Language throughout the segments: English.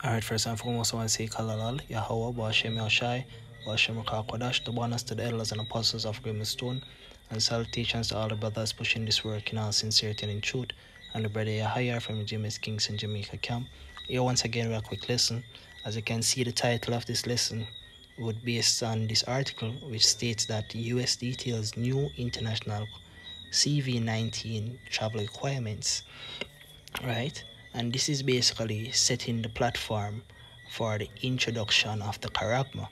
Alright, first and foremost, I want to say Kalalal, Yahweh, Bashem Yashai, Bashem Kodash, the bonus to the elders and apostles of Stone, and salutations to all the brothers pushing this work in all sincerity and in truth, and the brother Yahya from James Kingston, Jamaica camp. Here once again, real quick lesson. As you can see, the title of this lesson would be based on this article, which states that the US details new international CV-19 travel requirements, right? And this is basically setting the platform for the introduction of the charagma,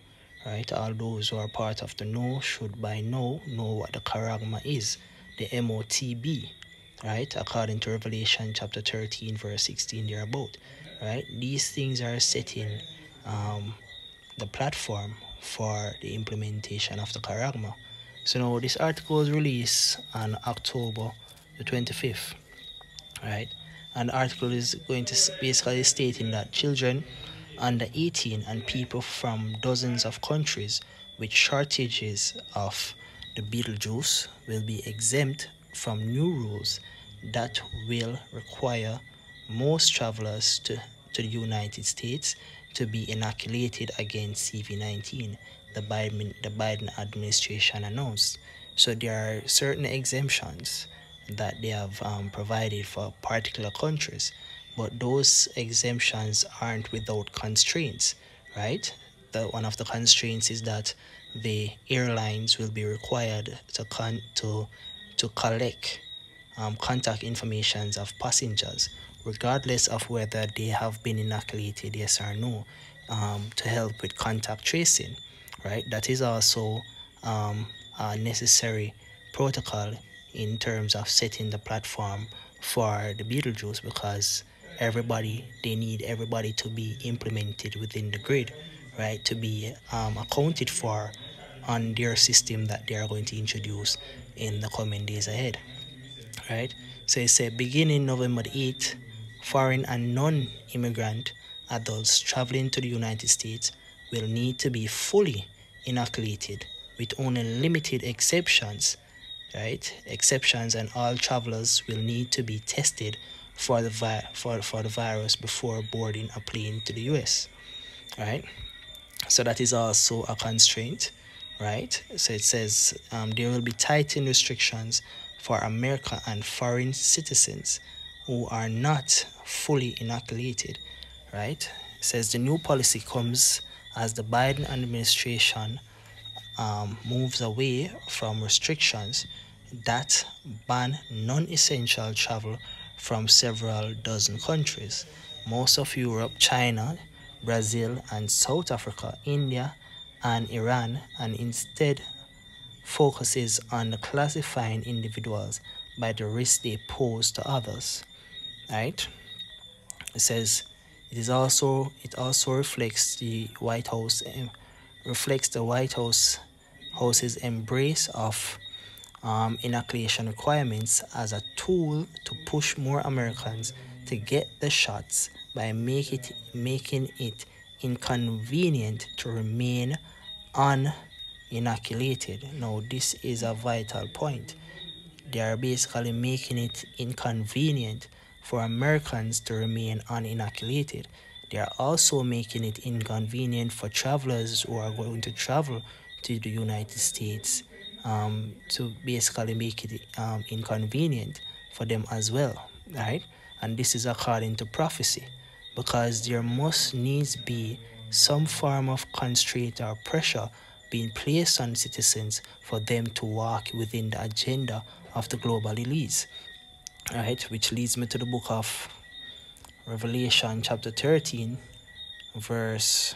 right? All those who are part of the know should by now know what the charagma is, the MOTB, right? According to Revelation chapter 13, verse 16, thereabout, right? These things are setting the platform for the implementation of the charagma. So now this article was released on October the 25th, right? And the article is going to basically stating that children under 18 and people from dozens of countries with shortages of the Beetlejuice will be exempt from new rules that will require most travelers to the United States to be inoculated against CV-19, the Biden administration announced. So there are certain exemptions that they have provided for particular countries, but those exemptions aren't without constraints, right? One of the constraints is that the airlines will be required to collect contact informations of passengers, regardless of whether they have been inoculated, yes or no, to help with contact tracing, right? That is also a necessary protocol in terms of setting the platform for the Beetlejuice, because they need everybody to be implemented within the grid, right? To be accounted for on their system that they are going to introduce in the coming days ahead, right? So it said beginning November 8th, foreign and non-immigrant adults traveling to the United States will need to be fully inoculated with only limited exceptions, right? Exceptions, and all travelers will need to be tested for the virus before boarding a plane to the US, right? So that is also a constraint, right? So it says there will be tightened restrictions for American and foreign citizens who are not fully inoculated, right? It says the new policy comes as the Biden administration moves away from restrictions that ban non-essential travel from several dozen countries. Most of Europe, China, Brazil, and South Africa, India, and Iran, and instead focuses on classifying individuals by the risk they pose to others. Right? It says it also reflects the White House's embrace of inoculation requirements as a tool to push more Americans to get the shots by making it inconvenient to remain uninoculated. Now, this is a vital point. They are basically making it inconvenient for Americans to remain uninoculated. They are also making it inconvenient for travelers who are going to travel to the United States, to basically make it inconvenient for them as well, right? And this is according to prophecy, because there must needs be some form of constraint or pressure being placed on citizens for them to walk within the agenda of the global elites, right? Which leads me to the book of Revelation chapter 13, verse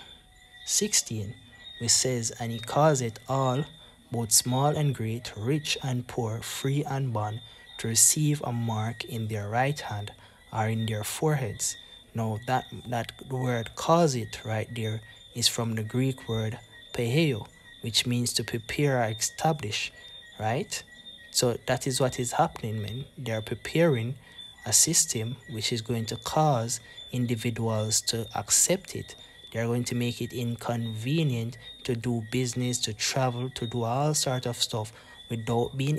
16, which says, and he calls it all, both small and great, rich and poor, free and bond, to receive a mark in their right hand or in their foreheads. Now that word cause it right there is from the Greek word peheo, which means to prepare or establish, right? So that is what is happening, man. They are preparing a system which is going to cause individuals to accept it. They are going to make it inconvenient to do business, to travel, to do all sort of stuff without being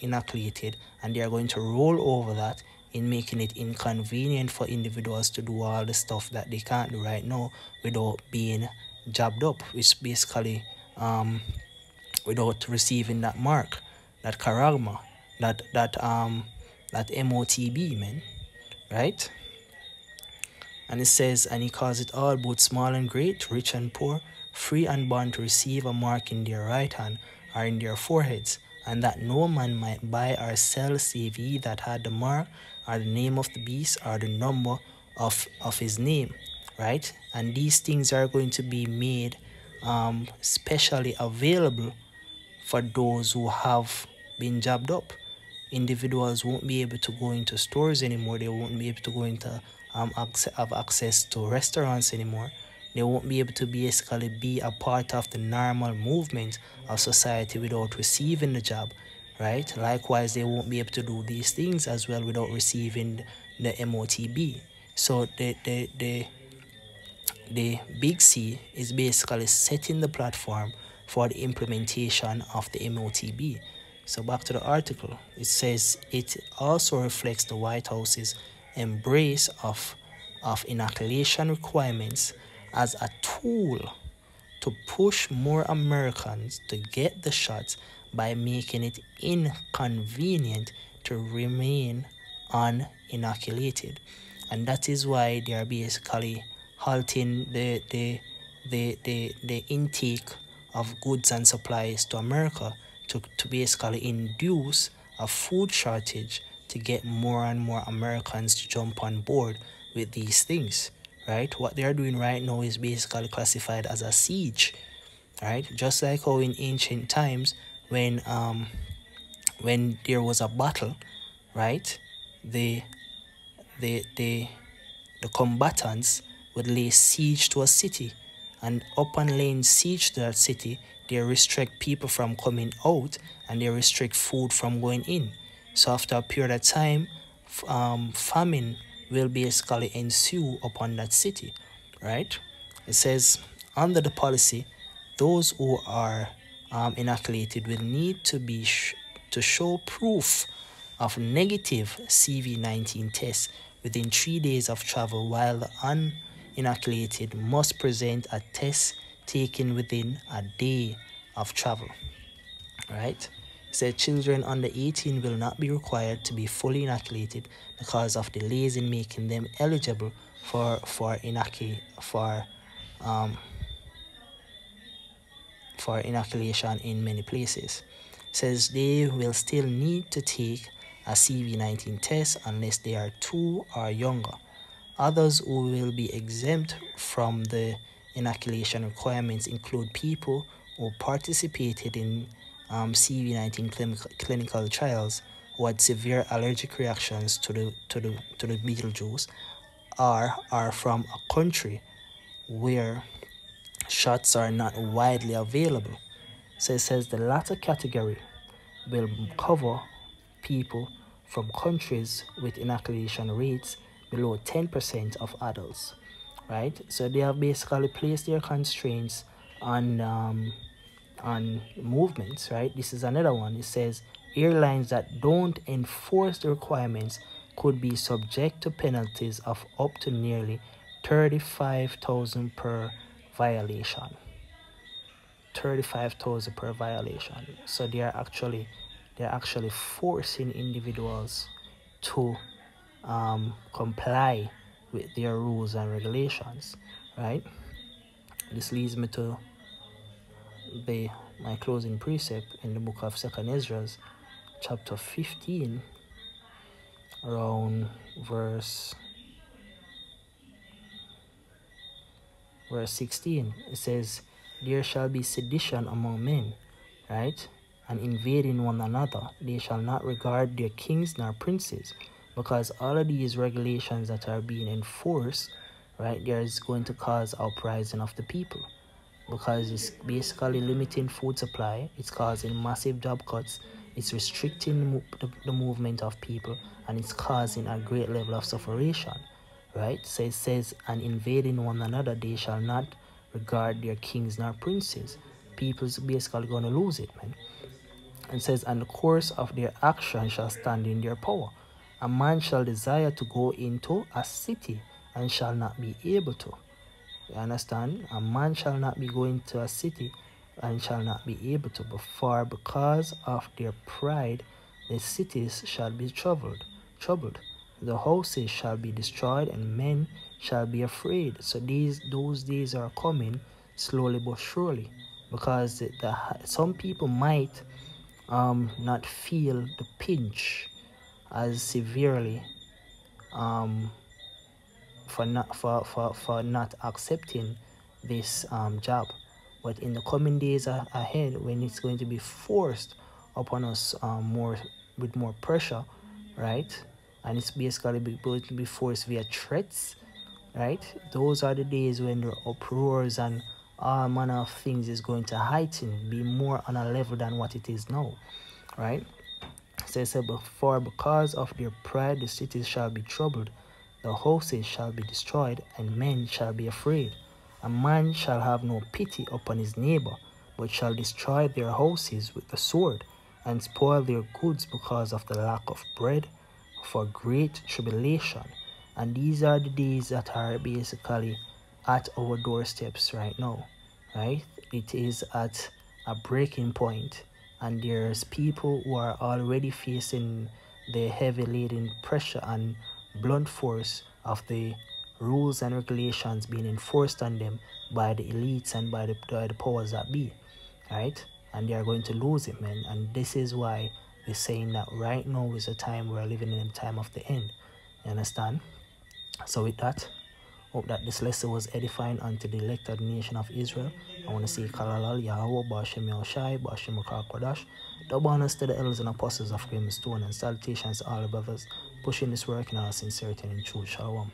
inoculated, and they are going to roll over that in making it inconvenient for individuals to do all the stuff that they can't do right now without being jabbed up, which basically without receiving that mark, that charagma, that MOTB, man, right? And it says, and he calls it all, both small and great, rich and poor, free and bond, to receive a mark in their right hand or in their foreheads, and that no man might buy or sell save he that had the mark, or the name of the beast, or the number of his name, right? And these things are going to be made specially available for those who have been jabbed up. Individuals won't be able to go into stores anymore. They won't be able to go into have access to restaurants anymore. They won't be able to basically be a part of the normal movement of society without receiving the jab, right? Likewise, they won't be able to do these things as well without receiving the MOTB. So the Big C is basically setting the platform for the implementation of the MOTB. So back to the article, it says it also reflects the White House's embrace of inoculation requirements as a tool to push more Americans to get the shots by making it inconvenient to remain uninoculated. And that is why they are basically halting the intake of goods and supplies to America to basically induce a food shortage to get more and more Americans to jump on board with these things, right? What they are doing right now is basically classified as a siege, right? Just like how in ancient times when there was a battle, right? The combatants would lay siege to a city, and upon laying siege to that city, they restrict people from coming out and they restrict food from going in. So after a period of time, famine will basically ensue upon that city, right? It says, under the policy, those who are inoculated will need to be to show proof of negative CV-19 tests within 3 days of travel, while the uninoculated must present a test taken within a day of travel, right? It said children under 18 will not be required to be fully inoculated because of delays in making them eligible for inoculation in many places. It says they will still need to take a CV-19 test unless they are 2 or younger. Others who will be exempt from the inoculation requirements include people who participated in CV-19 clinical trials, who had severe allergic reactions to the Beetlejuice, or are from a country where shots are not widely available. So it says the latter category will cover people from countries with inoculation rates below 10% of adults, right? So they have basically placed their constraints on movements, right? This is another one. It says airlines that don't enforce the requirements could be subject to penalties of up to nearly $35,000 per violation. 35,000 per violation. So they're actually forcing individuals to comply with their rules and regulations, right? This leads me to my closing precept in the book of 2nd Ezra, chapter 15, around verse 16. It says, there shall be sedition among men, right? And invading one another. They shall not regard their kings nor princes, because all of these regulations that are being enforced, right, there is going to cause uprising of the people, because it's basically limiting food supply, it's causing massive job cuts, it's restricting the movement of people, and it's causing a great level of suffocation, right? So it says, and invading one another, they shall not regard their kings nor princes. People's basically going to lose it, man. And it says, and the course of their action shall stand in their power, A man shall desire to go into a city and shall not be able to. You understand? A man shall not be going to a city and shall not be able to. For because of their pride, the cities shall be troubled. The houses shall be destroyed, and men shall be afraid. So those days are coming slowly but surely, because some people might not feel the pinch as severely for not accepting this job, but in the coming days ahead, when it's going to be forced upon us with more pressure, right? And it's basically going to be forced via threats, right? Those are the days when the uproars and all manner of things is going to heighten, be more on a level than what it is now, right? So it said, because of their pride the cities shall be troubled, the houses shall be destroyed, and men shall be afraid. A man shall have no pity upon his neighbor, but shall destroy their houses with the sword, and spoil their goods because of the lack of bread, for great tribulation. And these are the days that are basically at our doorsteps right now, right? It is at a breaking point, and there's people who are already facing the heavy laden pressure and blunt force of the rules and regulations being enforced on them by the elites and by the powers that be, right? And they are going to lose it, man. And this is why we're saying that right now is a time we're living in the time of the end. You understand? So with that, hope that this lesson was edifying unto the elected nation of Israel. I want to say Kalalal, Yahweh, Bashem Yahushai, Bashem Kodash, double honors to the elders and apostles of Stone, and salutations to all the brothers pushing this work in all sincerity and in truth. Shalom.